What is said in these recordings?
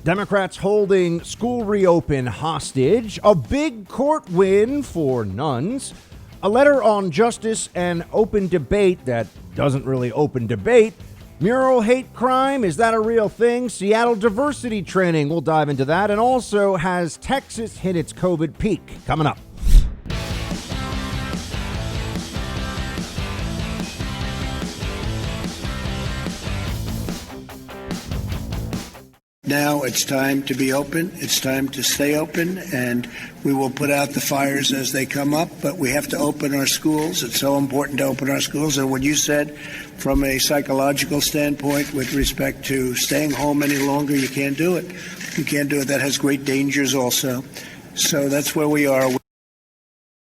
Democrats holding school reopen hostage, a big court win for nuns, a letter on justice and open debate that doesn't really open debate, mural hate crime, is that a real thing? Seattle diversity training, we'll dive into that, and also has Texas hit its COVID peak? Coming up. Now it's time to be open. It's time to stay open, and we will put out the fires as they come up, but we have to open our schools. It's so important to open our schools. And what you said from a psychological standpoint with respect to staying home any longer, you can't do it. You can't do it. That has great dangers also. So that's where we are.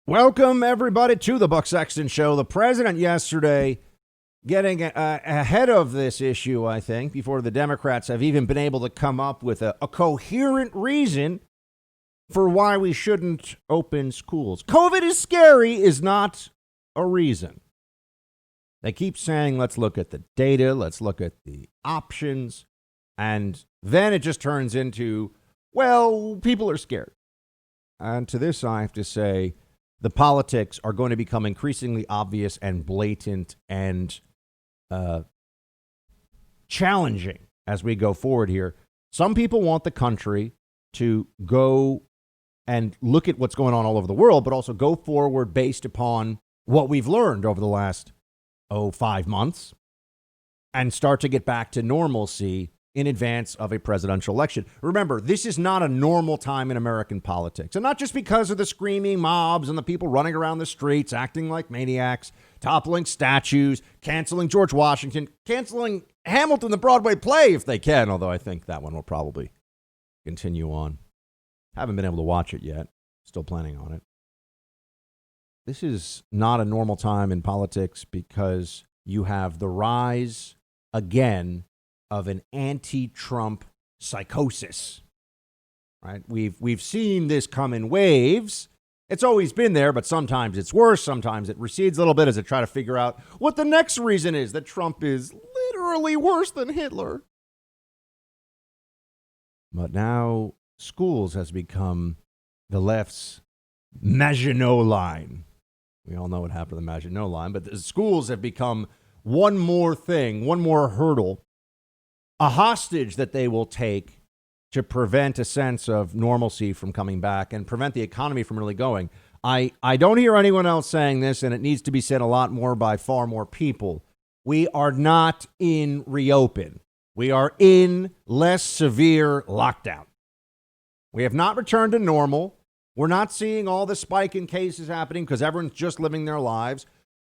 Welcome, everybody, to the Buck Sexton Show. The president yesterday getting ahead of this issue, I think, before the Democrats have even been able to come up with a coherent reason for why we shouldn't open schools. COVID is scary is not a reason. They keep saying, let's look at the data, let's look at the options, and then it just turns into, well, people are scared. And to this, I have to say, the politics are going to become increasingly obvious and blatant and challenging as we go forward here. Some people want the country to go and look at what's going on all over the world, but also go forward based upon what we've learned over the last 5 months and start to get back to normalcy in advance of a presidential election. Remember, this is not a normal time in American politics, and not just because of the screaming mobs and the people running around the streets acting like maniacs, toppling statues, canceling George Washington, canceling Hamilton, the Broadway play, if they can, although I think that one will probably continue on. Haven't been able to watch it yet. Still planning on it. This is not a normal time in politics because you have the rise again of an anti-Trump psychosis, right? We've seen this come in waves. It's always been there, but sometimes it's worse. Sometimes it recedes a little bit as they try to figure out what the next reason is that Trump is literally worse than Hitler. But now schools has become the left's Maginot Line. We all know what happened to the Maginot Line, but the schools have become one more thing, one more hurdle, a hostage that they will take to prevent a sense of normalcy from coming back and prevent the economy from really going. I don't hear anyone else saying this, and it needs to be said a lot more by far more people. We are not in reopen. We are in less severe lockdown. We have not returned to normal. We're not seeing all the spike in cases happening because everyone's just living their lives.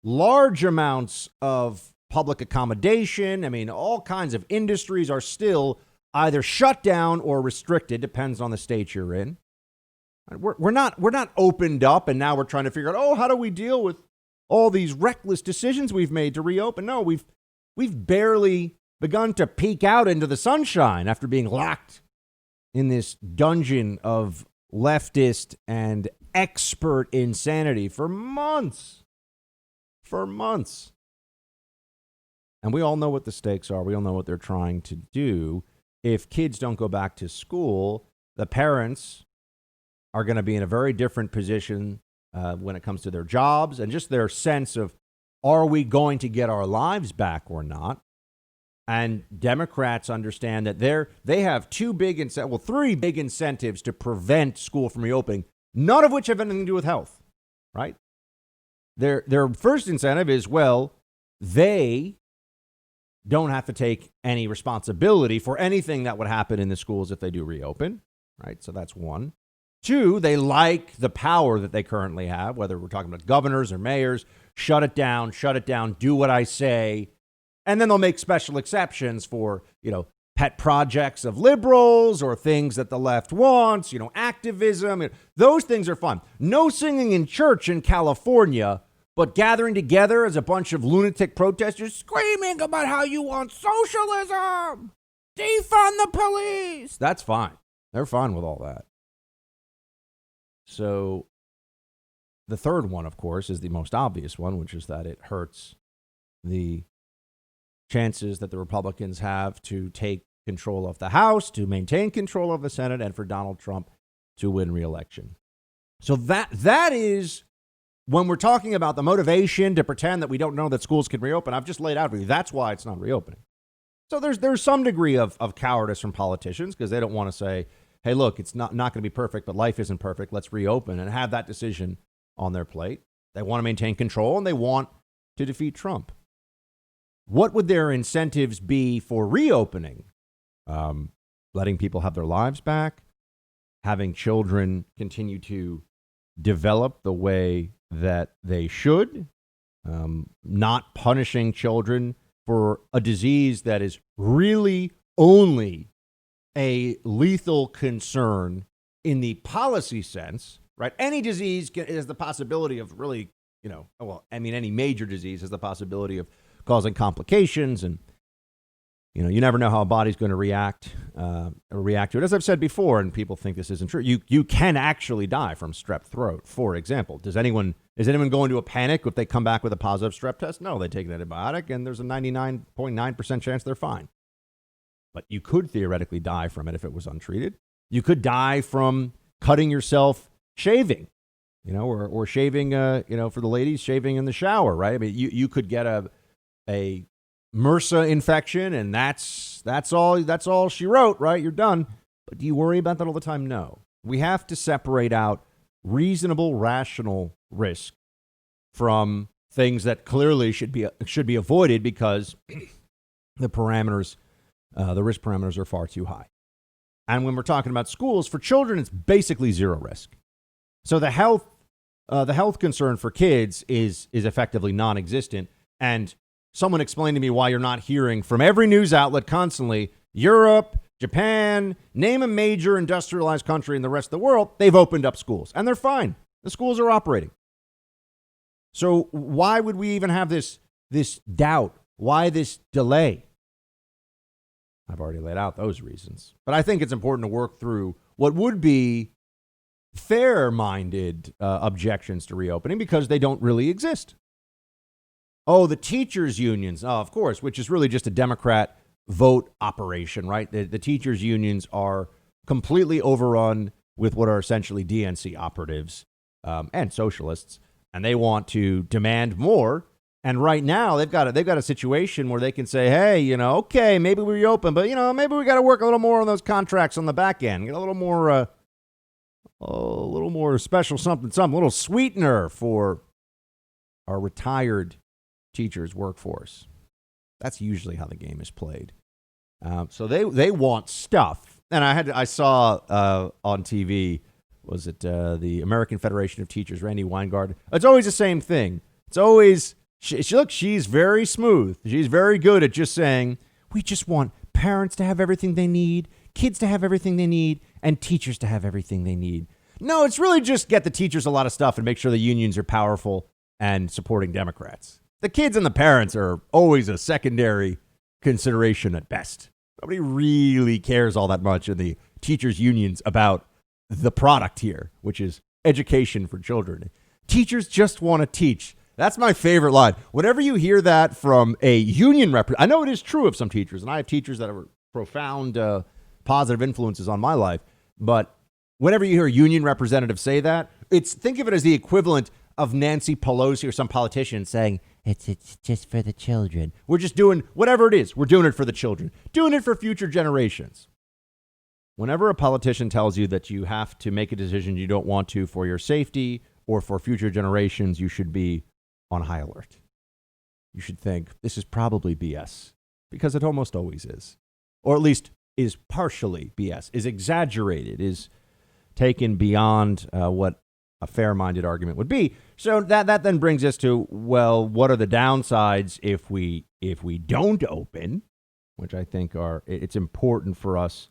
Large amounts of public accommodation, all kinds of industries are still either shut down or restricted, depends on the state you're in. We're not opened up, and now we're trying to figure out, how do we deal with all these reckless decisions we've made to reopen? No, we've barely begun to peek out into the sunshine after being locked in this dungeon of leftist and expert insanity for months. And we all know what the stakes are. We all know what they're trying to do. If kids don't go back to school, the parents are going to be in a very different position when it comes to their jobs and just their sense of, are we going to get our lives back or not? And Democrats understand that they have three big incentives to prevent school from reopening, none of which have anything to do with health, right? Their first incentive is, they don't have to take any responsibility for anything that would happen in the schools if they do reopen, right? So that's one. Two, they like the power that they currently have, whether we're talking about governors or mayors. Shut it down, do what I say. And then they'll make special exceptions for, pet projects of liberals or things that the left wants, activism. Those things are fun. No singing in church in California, but gathering together as a bunch of lunatic protesters screaming about how you want socialism, defund the police. That's fine. They're fine with all that. So the third one, of course, is the most obvious one, which is that it hurts the chances that the Republicans have to take control of the House, to maintain control of the Senate, and for Donald Trump to win re-election. So that is, when we're talking about the motivation to pretend that we don't know that schools can reopen, I've just laid out for you. That's why it's not reopening. So there's some degree of cowardice from politicians because they don't want to say, hey, look, it's not going to be perfect, but life isn't perfect. Let's reopen and have that decision on their plate. They want to maintain control and they want to defeat Trump. What would their incentives be for reopening? Letting people have their lives back, having children continue to develop the way that they should, not punishing children for a disease that is really only a lethal concern in the policy sense, right? Any disease has the possibility of really, any major disease has the possibility of causing complications, and you never know how a body's going to react to it. As I've said before, and people think this isn't true, you can actually die from strep throat, for example. Is anyone go into a panic if they come back with a positive strep test? No, they take an antibiotic, and there's a 99.9% chance they're fine. But you could theoretically die from it if it was untreated. You could die from cutting yourself shaving, or shaving, for the ladies, shaving in the shower, right? I mean, you could get a MRSA infection, and that's all she wrote, right? You're done. But do you worry about that all the time? No. We have to separate out reasonable, rational risk from things that clearly should be avoided because the risk parameters are far too high. And when we're talking about schools for children, it's basically zero risk. So the health concern for kids is effectively non-existent. And someone explained to me why you're not hearing from every news outlet constantly, Europe, Japan, name a major industrialized country in the rest of the world, they've opened up schools. And they're fine. The schools are operating. So why would we even have this doubt? Why this delay? I've already laid out those reasons. But I think it's important to work through what would be fair-minded objections to reopening because they don't really exist. Oh, the teachers' unions, of course, which is really just a Democrat vote operation, right? The teachers' unions are completely overrun with what are essentially DNC operatives and socialists, and they want to demand more. And right now, they've got a situation where they can say, hey, okay, maybe we reopen, but, maybe we got to work a little more on those contracts on the back end, get a little more special something, a little sweetener for our retired teachers' workforce. That's usually how the game is played. So they want stuff. And I saw on TV, was it the American Federation of Teachers, Randy Weingard? It's always the same thing. It's always... She's very smooth. She's very good at just saying, we just want parents to have everything they need, kids to have everything they need, and teachers to have everything they need. No, it's really just get the teachers a lot of stuff and make sure the unions are powerful and supporting Democrats. The kids and the parents are always a secondary consideration at best. Nobody really cares all that much in the teachers' unions about the product here, which is education for children. Teachers just want to teach. That's my favorite line. Whenever you hear that from a union representative, I know it is true of some teachers, and I have teachers that are profound positive influences on my life, but whenever you hear a union representative say that, think of it as the equivalent of Nancy Pelosi or some politician saying, it's just for the children. We're just doing whatever it is. We're doing it for the children, doing it for future generations. Whenever a politician tells you that you have to make a decision you don't want to for your safety or for future generations, you should be on high alert. You should think this is probably BS because it almost always is, or at least is partially BS, is exaggerated, is taken beyond what a fair-minded argument would be. So that then brings us to, well, what are the downsides if we don't open, which I think it's important for us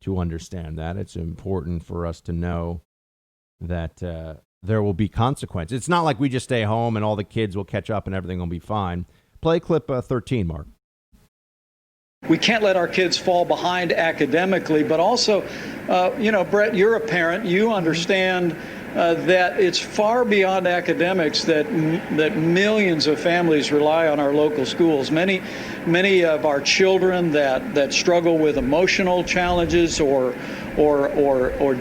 to understand that. It's important for us to know that there will be consequences. It's not like we just stay home and all the kids will catch up and everything will be fine. Play clip 13, Mark. We can't let our kids fall behind academically, but also, Brett, you're a parent. You understand that it's far beyond academics that millions of families rely on our local schools. Many of our children that struggle with emotional challenges or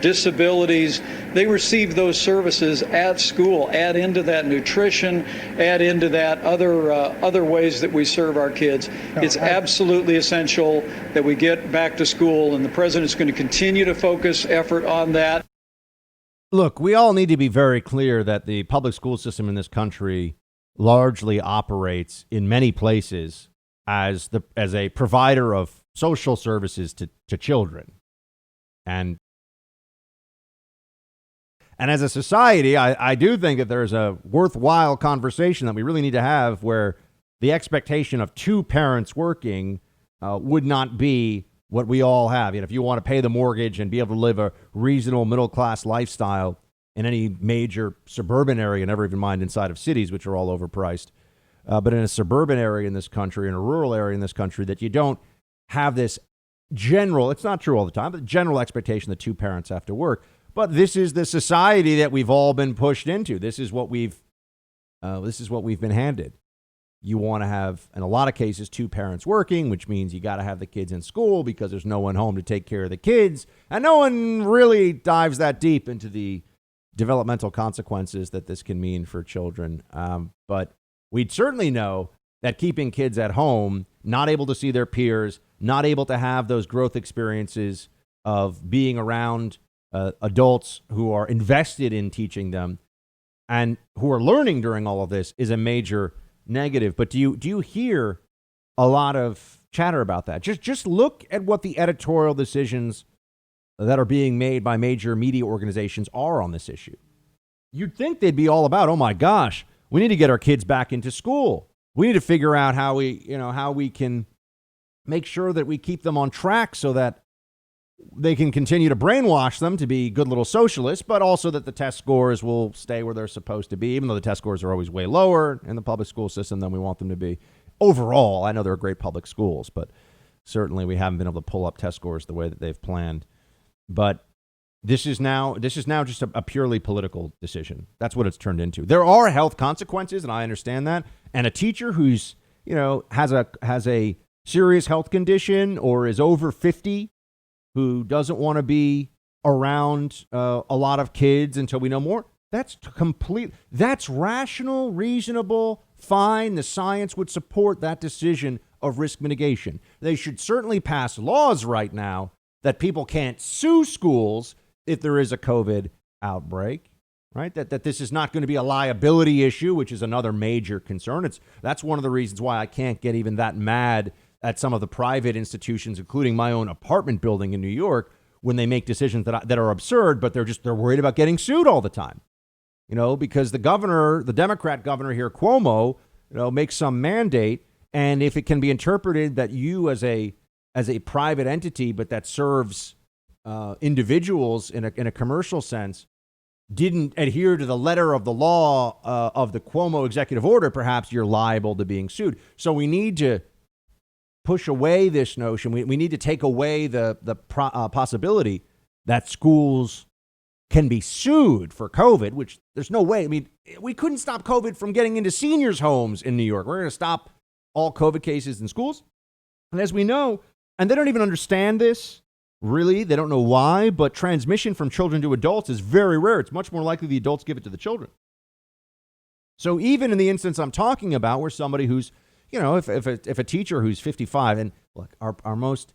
disabilities, they receive those services at school. Add into that nutrition, add into that other ways that we serve our kids. It's absolutely essential that we get back to school, and the president's going to continue to focus effort on that. Look, we all need to be very clear that the public school system in this country largely operates in many places as a provider of social services to children. And as a society, I do think that there's a worthwhile conversation that we really need to have where the expectation of two parents working would not be what we all have. You know, if you want to pay the mortgage and be able to live a reasonable middle-class lifestyle in any major suburban area, never even mind inside of cities, which are all overpriced, but in a suburban area in this country, in a rural area in this country, that you don't have this general, it's not true all the time, but general expectation that two parents have to work. But this is the society that we've all been pushed into. This is what we've been handed. You want to have, in a lot of cases, two parents working, which means you got to have the kids in school because there's no one home to take care of the kids. And no one really dives that deep into the developmental consequences that this can mean for children. But we'd certainly know that keeping kids at home, not able to see their peers, not able to have those growth experiences of being around adults who are invested in teaching them and who are learning during all of this is a major negative. But do you hear a lot of chatter about that? Just look at what the editorial decisions that are being made by major media organizations are on this issue. You'd think they'd be all about, oh my gosh, we need to get our kids back into school. We need to figure out how we can make sure that we keep them on track so that they can continue to brainwash them to be good little socialists, but also that the test scores will stay where they're supposed to be, even though the test scores are always way lower in the public school system than we want them to be. Overall, I know there are great public schools, but certainly we haven't been able to pull up test scores the way that they've planned. But this is now just a purely political decision. That's what it's turned into. There are health consequences, and I understand that. And a teacher who's, has a serious health condition or is over 50, who doesn't want to be around a lot of kids until we know more, that's rational, reasonable, fine. The science would support that decision of risk mitigation. They should certainly pass laws right now that people can't sue schools if there is a COVID outbreak, right? That this is not going to be a liability issue, which is another major concern. That's one of the reasons why I can't get even that mad at some of the private institutions, including my own apartment building in New York, when they make decisions that are absurd, but they're worried about getting sued all the time. Because the Democrat governor here, Cuomo, makes some mandate, and if it can be interpreted that you as a private entity, but that serves individuals in a commercial sense, didn't adhere to the letter of the law of the Cuomo executive order, perhaps you're liable to being sued. So we need to push away this notion. We need to take away the possibility that schools can be sued for COVID, which there's no way. I mean, we couldn't stop COVID from getting into seniors' homes in New York. We're going to stop all COVID cases in schools. And as we know, and they don't even understand this, really, they don't know why, but transmission from children to adults is very rare. It's much more likely the adults give it to the children. So even in the instance I'm talking about, where somebody who's, if a teacher who's 55, and look, our most,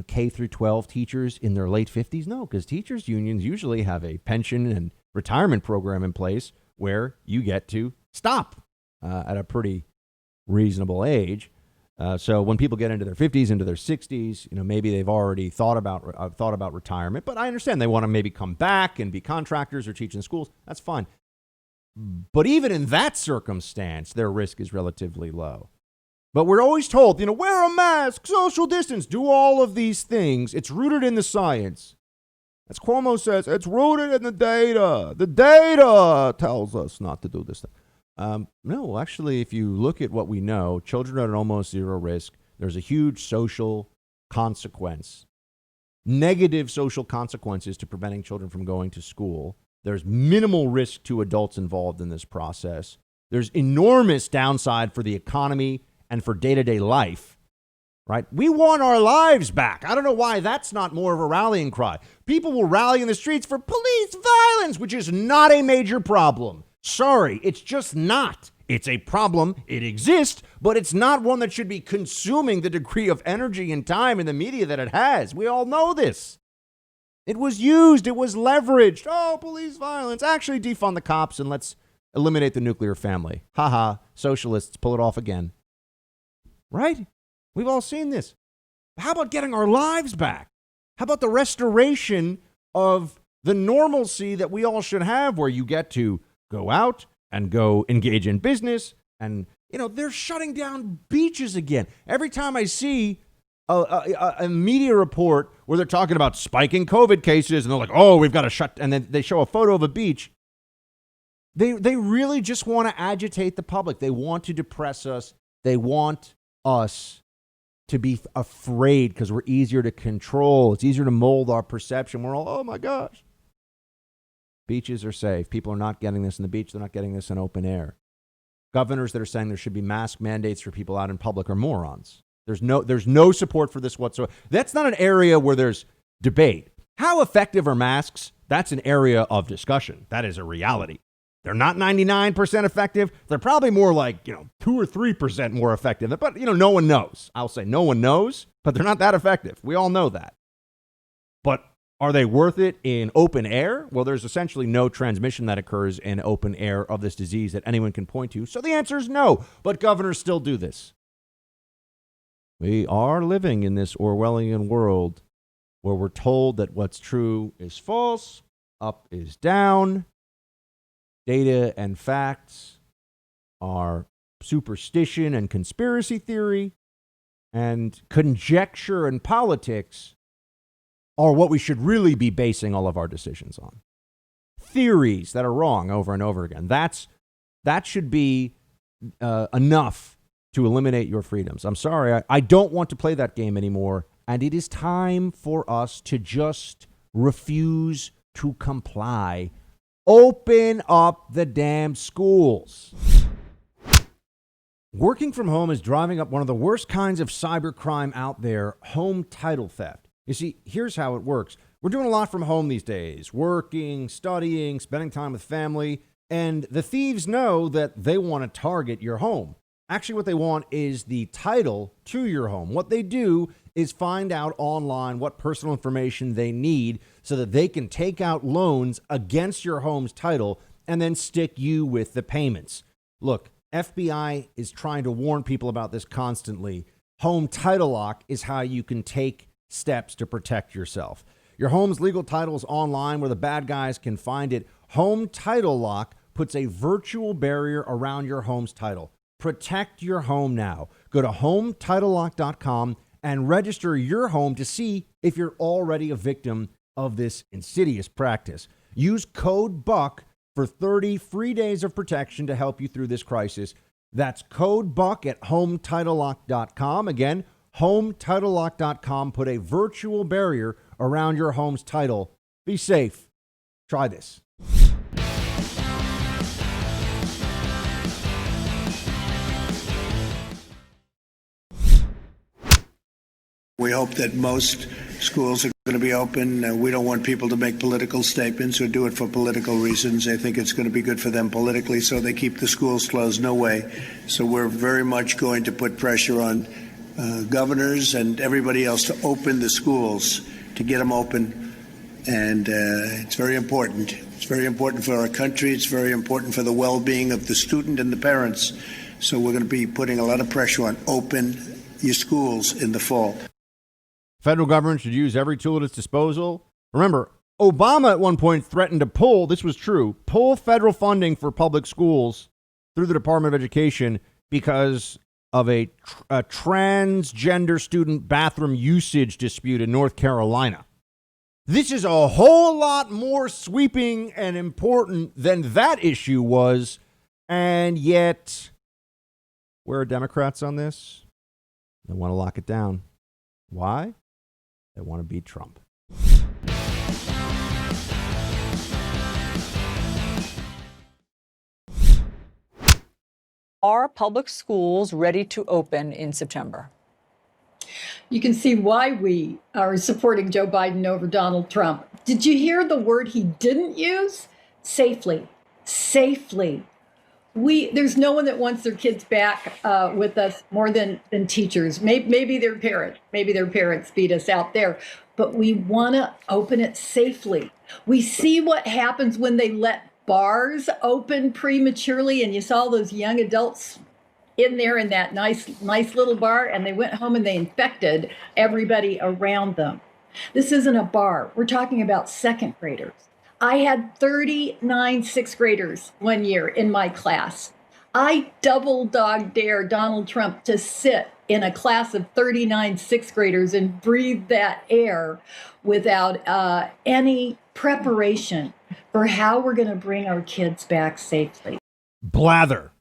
K through 12 teachers in their late 50s, no, because teachers unions usually have a pension and retirement program in place where you get to stop at a pretty reasonable age. So when people get into their 50s, into their 60s, maybe they've already thought about retirement. But I understand they want to maybe come back and be contractors or teach in schools. That's fine. But even in that circumstance, their risk is relatively low. But we're always told, wear a mask, social distance, do all of these things. It's rooted in the science. As Cuomo says, it's rooted in the data. The data tells us not to do this thing. No, actually, if you look at what we know, children are at almost zero risk. There's a huge social consequence, negative social consequences to preventing children from going to school. There's minimal risk to adults involved in this process. There's enormous downside for the economy and for day-to-day life, right? We want our lives back. I don't know why that's not more of a rallying cry. People will rally in the streets for police violence, which is not a major problem. Sorry, it's just not. It's a problem. It exists, but it's not one that should be consuming the degree of energy and time in the media that it has. We all know this. It was used. It was leveraged. Oh, police violence. Actually, defund the cops and let's eliminate the nuclear family. Haha, socialists pull it off again. Right? We've all seen this. How about getting our lives back? How about the restoration of the normalcy that we all should have, where you get to go out and go engage in business? And, they're shutting down beaches again. Every time I see a media report where they're talking about spiking COVID cases and they're like, oh, we've got to shut, and then they show a photo of a beach. They really just want to agitate the public. They want to depress us. They want us to be afraid because we're easier to control. It's easier to mold our perception. We're all, oh my gosh. Beaches are safe. People are not getting this in the beach. They're not getting this in open air. Governors that are saying there should be mask mandates for people out in public are morons. There's no support for this whatsoever. That's not an area where there's debate. How effective are masks? That's an area of discussion. That is a reality. They're not 99% effective. They're probably more like, 2 or 3% more effective. But, no one knows. I'll say no one knows, but they're not that effective. We all know that. But are they worth it in open air? Well, there's essentially no transmission that occurs in open air of this disease that anyone can point to. So the answer is no. But governors still do this. We are living in this Orwellian world where we're told that what's true is false, up is down. Data and facts are superstition and conspiracy theory, and conjecture and politics are what we should really be basing all of our decisions on. Theories that are wrong over and over again. That should be enough to eliminate your freedoms. I'm sorry, I don't want to play that game anymore, and it is time for us to just refuse to comply. Open up the damn schools. Working from home is driving up one of the worst kinds of cybercrime out there, home title theft. You see, here's how it works. We're doing a lot from home these days, working, studying, spending time with family, and the thieves know that they want to target your home. Actually, what they want is the title to your home. What they do is find out online what personal information they need so that they can take out loans against your home's title and then stick you with the payments. Look, FBI is trying to warn people about this constantly. Home title lock is how you can take steps to protect yourself. Your home's legal title is online where the bad guys can find it. Home title lock puts a virtual barrier around your home's title. Protect your home now. Go to HomeTitleLock.com and register your home to see if you're already a victim of this insidious practice. Use code BUCK for 30 free days of protection to help you through this crisis. That's code BUCK at HomeTitleLock.com. Again, HomeTitleLock.com. Put a virtual barrier around your home's title. Be safe. Try this. We hope that most schools are going to be open. We don't want people to make political statements or do it for political reasons. They think it's going to be good for them politically, so they keep the schools closed. No way. So we're very much going to put pressure on governors and everybody else to open the schools, to get them open. And it's very important. It's very important for our country. It's very important for the well-being of the student and the parents. So we're going to be putting a lot of pressure on open your schools in the fall. Federal government should use every tool at its disposal. Remember, Obama at one point threatened to pull, this was true, pull federal funding for public schools through the Department of Education because of a transgender student bathroom usage dispute in North Carolina. This is a whole lot more sweeping and important than that issue was. And yet, where are Democrats on this? They want to lock it down. Why? They want to beat Trump. Are public schools ready to open in September? You can see why we are supporting Joe Biden over Donald Trump. Did you hear the word he didn't use? Safely. Safely. There's no one that wants their kids back with us more than teachers. Maybe their parents beat us out there, but we want to open it safely. We see what happens when they let bars open prematurely, and you saw those young adults in there in that nice little bar, and they went home and they infected everybody around them. This isn't a bar. We're talking about second graders. I had 39 sixth graders one year in my class. I double dog dare Donald Trump to sit in a class of 39 sixth graders and breathe that air without any preparation for how we're going to bring our kids back safely. Blather.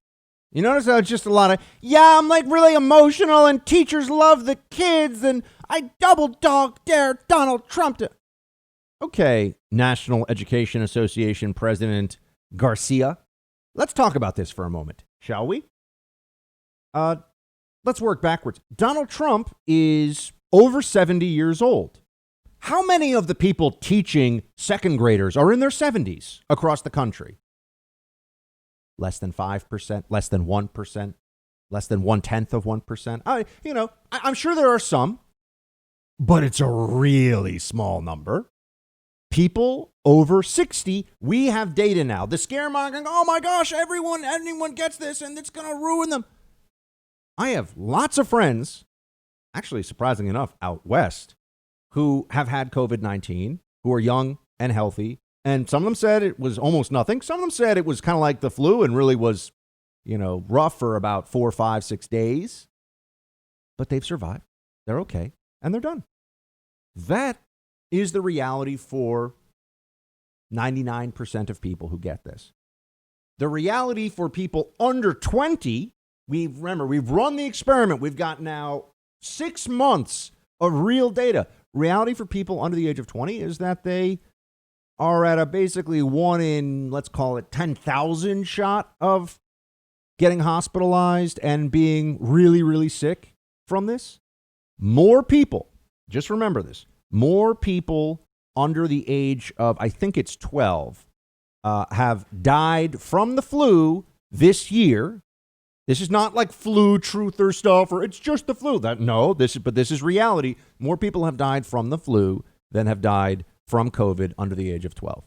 You notice how it's just a lot of, I'm like really emotional and teachers love the kids and I double dog dare Donald Trump to. Okay, National Education Association President Garcia, let's talk about this for a moment, shall we? Let's work backwards. Donald Trump is over 70 years old. How many of the people teaching second graders are in their 70s across the country? Less than 5%, less than 1%, less than 1/10%. I'm sure there are some, but it's a really small number. People over 60, we have data now. The scaremongering, oh my gosh, anyone gets this and it's going to ruin them. I have lots of friends, actually surprisingly enough, out west, who have had COVID-19, who are young and healthy. And some of them said it was almost nothing. Some of them said it was kind of like the flu and really was, rough for about 4, 5, 6 days. But they've survived. They're okay. And they're done. That is the reality for 99% of people who get this. The reality for people under 20, we've run the experiment. We've got now 6 months of real data. Reality for people under the age of 20 is that they are at a basically 1 in, let's call it 10,000 shot of getting hospitalized and being really, really sick from this. More people, just remember this, more people under the age of, I think it's 12, have died from the flu this year. This is not like flu truther stuff or it's just the flu. But this is reality. More people have died from the flu than have died from COVID under the age of 12.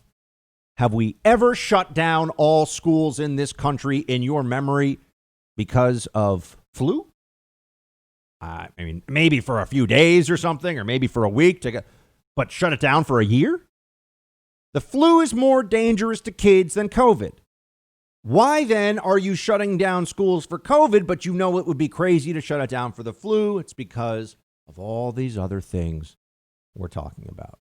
Have we ever shut down all schools in this country in your memory because of flu? Maybe for a few days or something, or maybe for a week, but shut it down for a year? The flu is more dangerous to kids than COVID. Why then are you shutting down schools for COVID, but you know it would be crazy to shut it down for the flu? It's because of all these other things we're talking about.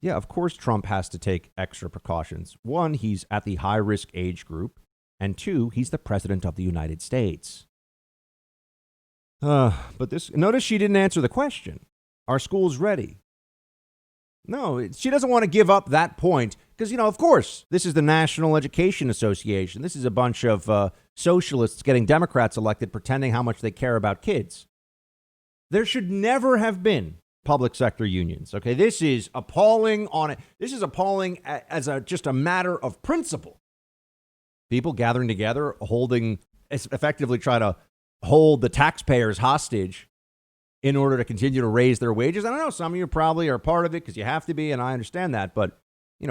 Yeah, of course, Trump has to take extra precautions. 1, he's at the high-risk age group. And 2, he's the president of the United States. Notice she didn't answer the question. Are schools ready? No, she doesn't want to give up that point because, of course, this is the National Education Association. This is a bunch of socialists getting Democrats elected, pretending how much they care about kids. There should never have been public sector unions. Okay, this is appalling This is appalling as just a matter of principle. People gathering together, effectively try to hold the taxpayers hostage in order to continue to raise their wages. I don't know, some of you probably are part of it because you have to be, and I understand that. But,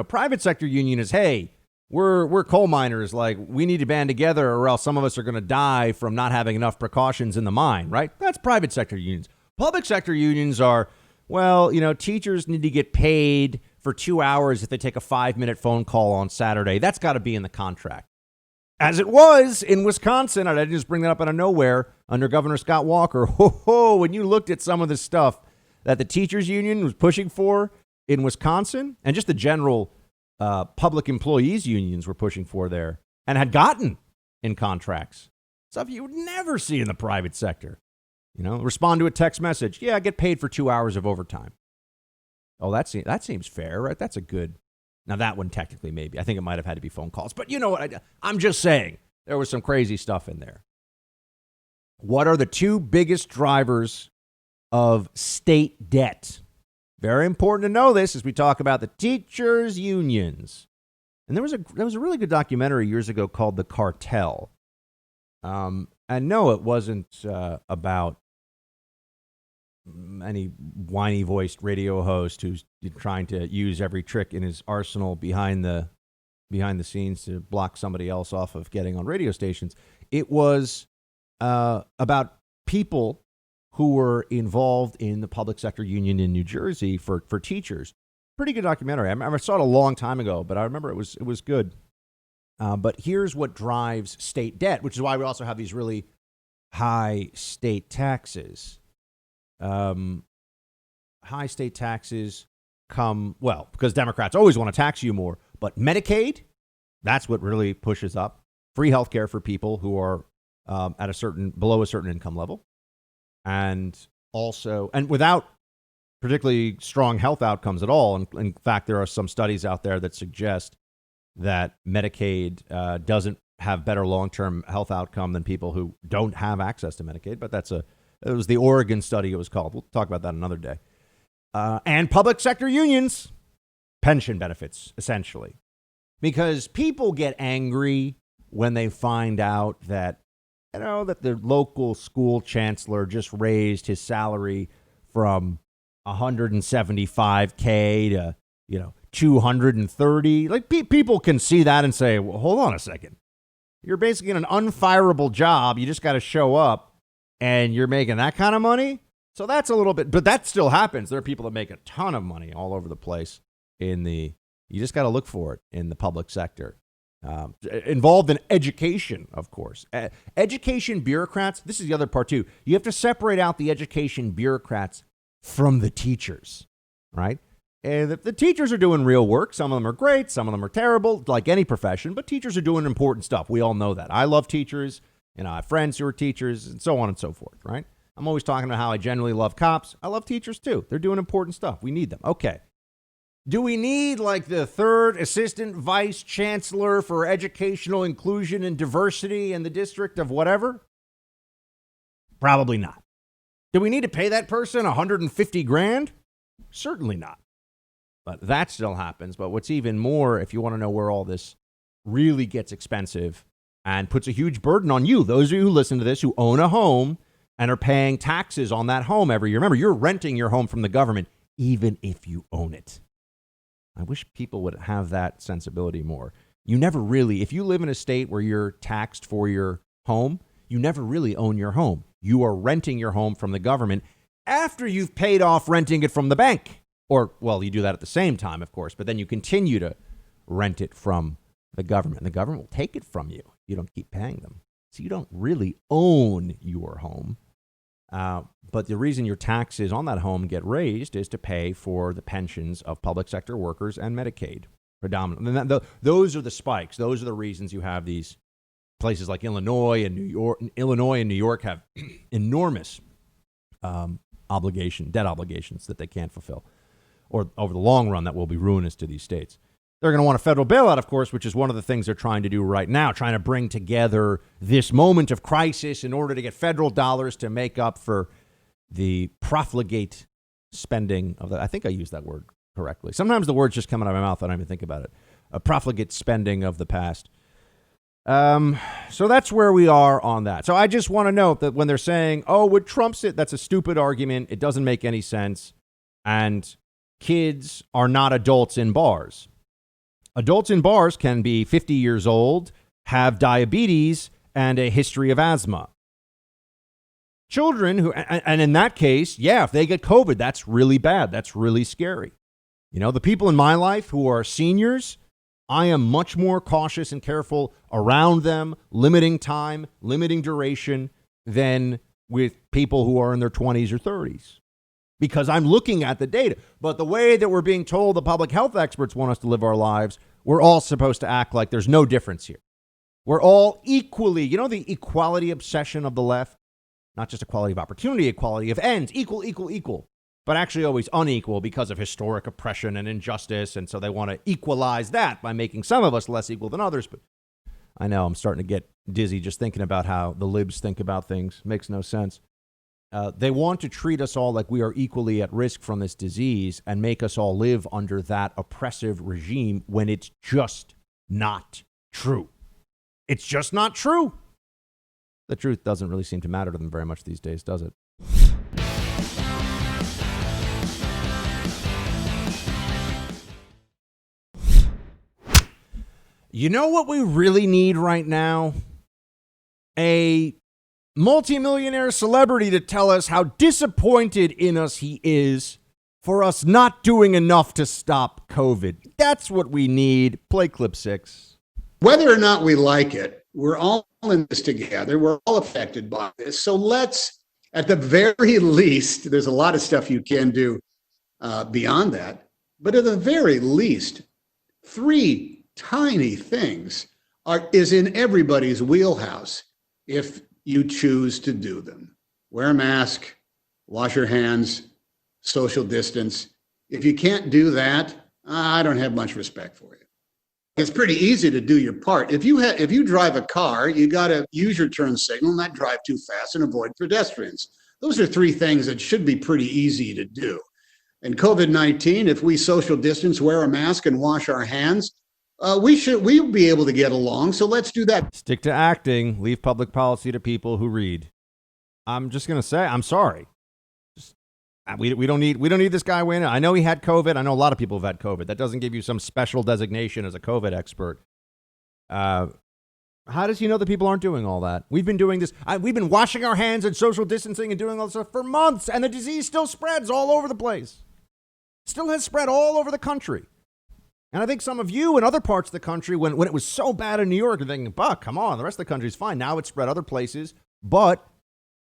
private sector union is, hey, we're coal miners. Like, we need to band together or else some of us are going to die from not having enough precautions in the mine, right? That's private sector unions. Public sector unions are, teachers need to get paid for 2 hours if they take a 5-minute phone call on Saturday. That's got to be in the contract. As it was in Wisconsin, I didn't just bring that up out of nowhere, under Governor Scott Walker. When you looked at some of the stuff that the teachers union was pushing for in Wisconsin, and just the general public employees unions were pushing for there, and had gotten in contracts, stuff you would never see in the private sector. Respond to a text message. Yeah, I get paid for 2 hours of overtime. Oh, that seems fair, right? That's a good. Now, that one technically maybe. I think it might have had to be phone calls. But you know what? I'm just saying there was some crazy stuff in there. What are the two biggest drivers of state debt? Very important to know this as we talk about the teachers' unions. And there was a really good documentary years ago called The Cartel. And no, it wasn't about any whiny-voiced radio host who's trying to use every trick in his arsenal behind the scenes to block somebody else off of getting on radio stations. It was about people who were involved in the public sector union in New Jersey for teachers. Pretty good documentary. I saw it a long time ago, but I remember it was good. But here's what drives state debt, which is why we also have these really high state taxes. High state taxes come, well, because Democrats always want to tax you more. But Medicaid, that's what really pushes up. Free health care for people who are below a certain income level. And also, and without particularly strong health outcomes at all. In fact, there are some studies out there that suggest that Medicaid doesn't have better long-term health outcome than people who don't have access to Medicaid. But it was the Oregon study it was called. We'll talk about that another day. And public sector unions, pension benefits, essentially. Because people get angry when they find out that, that the local school chancellor just raised his salary from $175K to, 230. Like people can see that and say, well, hold on a second. You're basically in an unfireable job. You just got to show up and you're making that kind of money. So that's a little bit, but that still happens. There are people that make a ton of money all over the place you just got to look for it in the public sector. Involved in education, of course. Education bureaucrats, this is the other part too. You have to separate out the education bureaucrats from the teachers, right? And the teachers are doing real work. Some of them are great. Some of them are terrible, like any profession. But teachers are doing important stuff. We all know that. I love teachers. I have friends who are teachers and so on and so forth, right? I'm always talking about how I generally love cops. I love teachers too. They're doing important stuff. We need them. Okay. Do we need like the third assistant vice chancellor for educational inclusion and diversity in the district of whatever? Probably not. Do we need to pay that person $150,000? Certainly not. But that still happens. But what's even more, if you want to know where all this really gets expensive and puts a huge burden on you, those of you who listen to this, who own a home and are paying taxes on that home every year. Remember, you're renting your home from the government, even if you own it. I wish people would have that sensibility more. You never really, if you live in a state where you're taxed for your home, you never really own your home. You are renting your home from the government after you've paid off renting it from the bank. Or, well, you do that at the same time, of course, but then you continue to rent it from the government. The government will take it from you. You don't keep paying them. So you don't really own your home. But the reason your taxes on that home get raised is to pay for the pensions of public sector workers and Medicaid, predominantly. And those are the spikes. Those are the reasons you have these places like Illinois and New York. Illinois and New York have enormous debt obligations that they can't fulfill, or over the long run that will be ruinous to these states. They're going to want a federal bailout, of course, which is one of the things they're trying to do right now, trying to bring together this moment of crisis in order to get federal dollars to make up for the profligate spending of that. I think I used that word correctly. Sometimes the words just come out of my mouth. I don't even think about it. A profligate spending of the past. So that's where we are on that. So I just want to note that when they're saying, oh, would Trump sit? That's a stupid argument. It doesn't make any sense. And kids are not adults in bars. Adults in bars can be 50 years old, have diabetes, and a history of asthma. Children and in that case, yeah, if they get COVID, that's really bad. That's really scary. The people in my life who are seniors, I am much more cautious and careful around them, limiting time, limiting duration than with people who are in their 20s or 30s. Because I'm looking at the data. But the way that we're being told the public health experts want us to live our lives, we're all supposed to act like there's no difference here. We're all equally, the equality obsession of the left, not just equality of opportunity, equality of ends, equal, but actually always unequal because of historic oppression and injustice. And so they want to equalize that by making some of us less equal than others. But I know I'm starting to get dizzy just thinking about how the libs think about things. Makes no sense. They want to treat us all like we are equally at risk from this disease and make us all live under that oppressive regime when it's just not true. It's just not true. The truth doesn't really seem to matter to them very much these days, does it? You know what we really need right now? A multimillionaire celebrity to tell us how disappointed in us he is for us not doing enough to stop COVID. That's what we need. Play clip 6. Whether or not we like it, we're all in this together. We're all affected by this. So let's, at the very least, there's a lot of stuff you can do beyond that. But at the very least, 3 tiny things is in everybody's wheelhouse if you choose to do them. Wear a mask, wash your hands, social distance. If you can't do that, I don't have much respect for you. It's pretty easy to do your part. If you drive a car, you got to use your turn signal, not drive too fast, and avoid pedestrians. Those are 3 things that should be pretty easy to do. And COVID-19, if we social distance, wear a mask, and wash our hands, we'll be able to get along. So let's do that. Stick to acting. Leave public policy to people who read. I'm just going to say, I'm sorry. We don't need this guy winning. I know he had COVID. I know a lot of people have had COVID. That doesn't give you some special designation as a COVID expert. How does he know that people aren't doing all that? We've been doing this. We've been washing our hands and social distancing and doing all this stuff for months, and the disease still spreads all over the place. Still has spread all over the country. And I think some of you in other parts of the country, when it was so bad in New York, are thinking, Buck, come on, the rest of the country's fine. Now it's spread other places, but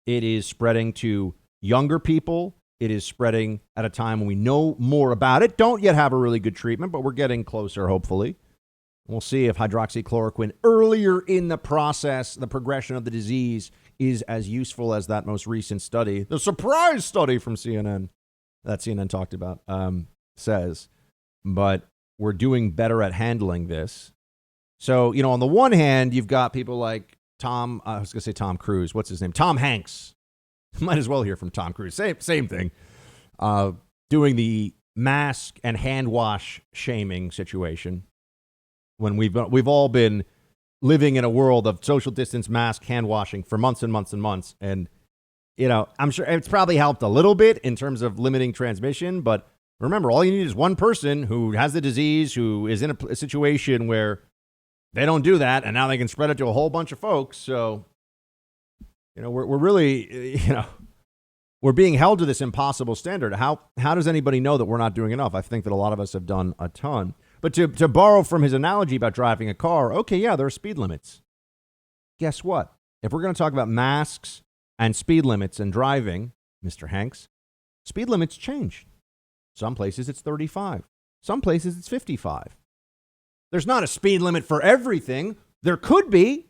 it is spreading to younger people. It is spreading at a time when we know more about it. Don't yet have a really good treatment, but we're getting closer, hopefully. We'll see if hydroxychloroquine earlier in the process, the progression of the disease, is as useful as that most recent study, the surprise study from CNN, that CNN talked about, says. But we're doing better at handling this. So, on the one hand, you've got people like Tom Cruise. What's his name? Tom Hanks. Might as well hear from Tom Cruise. Same thing. Doing the mask and hand wash shaming situation when we've all been living in a world of social distance, mask, hand washing for months and months and months. And, I'm sure it's probably helped a little bit in terms of limiting transmission. But remember, all you need is one person who has the disease, who is in a situation where they don't do that. And now they can spread it to a whole bunch of folks. So, we're really, we're being held to this impossible standard. How does anybody know that we're not doing enough? I think that a lot of us have done a ton. But to borrow from his analogy about driving a car, okay, yeah, there are speed limits. Guess what? If we're going to talk about masks and speed limits and driving, Mr. Hanks, speed limits change. Some places it's 35. Some places it's 55. There's not a speed limit for everything. There could be.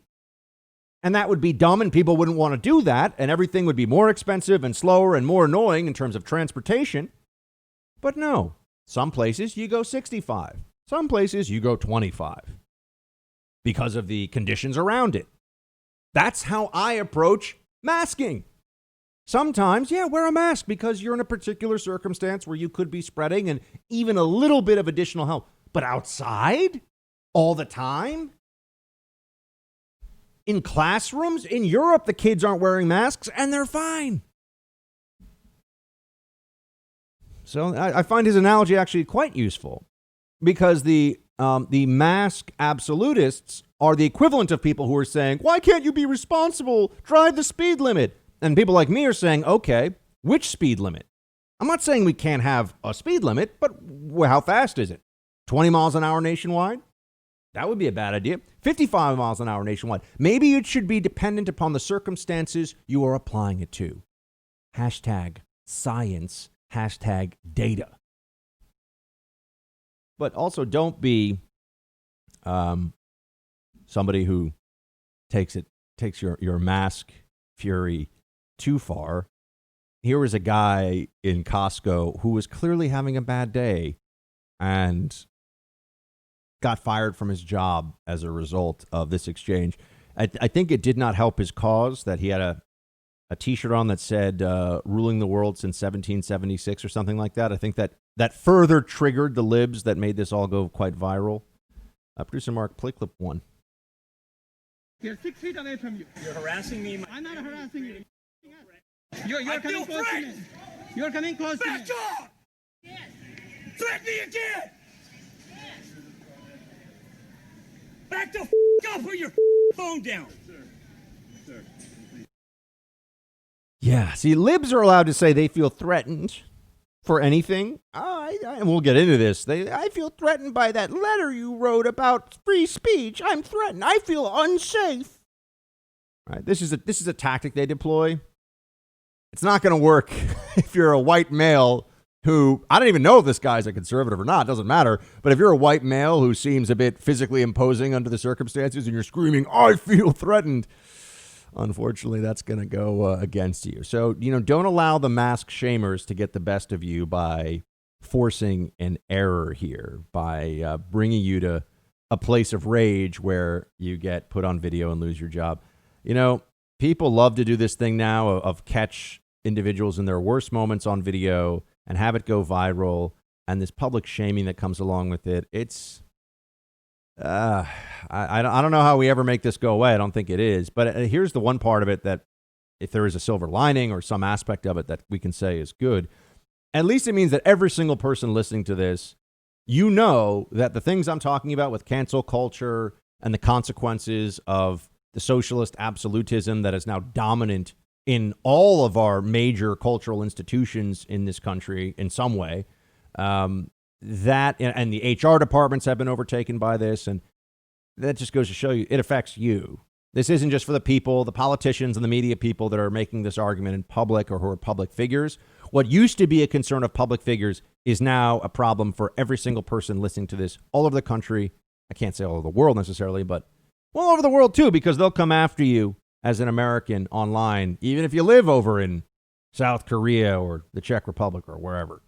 And that would be dumb, and people wouldn't want to do that, and everything would be more expensive and slower and more annoying in terms of transportation. But no, some places you go 65. Some places you go 25 because of the conditions around it. That's how I approach masking. Sometimes, wear a mask because you're in a particular circumstance where you could be spreading and even a little bit of additional help. But outside, all the time, in classrooms, in Europe, the kids aren't wearing masks and they're fine. So I find his analogy actually quite useful because the mask absolutists are the equivalent of people who are saying, why can't you be responsible? Drive the speed limit. And people like me are saying, okay, which speed limit? I'm not saying we can't have a speed limit, but how fast is it? 20 miles an hour nationwide? That would be a bad idea. 55 miles an hour nationwide. Maybe it should be dependent upon the circumstances you are applying it to. Hashtag science, hashtag data. But also don't be somebody who takes your mask fury too far. Here was a guy in Costco who was clearly having a bad day and got fired from his job as a result of this exchange. I think it did not help his cause that he had a T-shirt on that said ruling the world since 1776 or something like that. I think that further triggered the libs that made this all go quite viral. Producer Mark, play clip 1. We are 6 feet away from you. You're harassing me. I'm not harassing you. You're coming close to me. You're coming close to me. Back off! Yes. Threaten me again! Yes. Back the up, put your phone down. Sir. Yeah, see, libs are allowed to say they feel threatened for anything. And we'll get into this. I feel threatened by that letter you wrote about free speech. I'm threatened. I feel unsafe. All right, this is a tactic they deploy. It's not going to work if you're a white male who, I don't even know if this guy's a conservative or not, it doesn't matter. But if you're a white male who seems a bit physically imposing under the circumstances and you're screaming, I feel threatened, unfortunately, that's going to go against you. So, don't allow the mask shamers to get the best of you by forcing an error here, by bringing you to a place of rage where you get put on video and lose your job. People love to do this thing now of catch individuals in their worst moments on video and have it go viral, and this public shaming that comes along with it. It's I don't know how we ever make this go away. I don't think it is. But here's the one part of it that if there is a silver lining or some aspect of it that we can say is good, at least it means that every single person listening to this, that the things I'm talking about with cancel culture and the consequences of the socialist absolutism that is now dominant in all of our major cultural institutions in this country in some way, that and the HR departments have been overtaken by this. And that just goes to show you it affects you. This isn't just for the people, the politicians and the media people that are making this argument in public or who are public figures. What used to be a concern of public figures is now a problem for every single person listening to this all over the country. I can't say all over the world necessarily, but all over the world too, because they'll come after you as an American online, even if you live over in South Korea or the Czech Republic or wherever.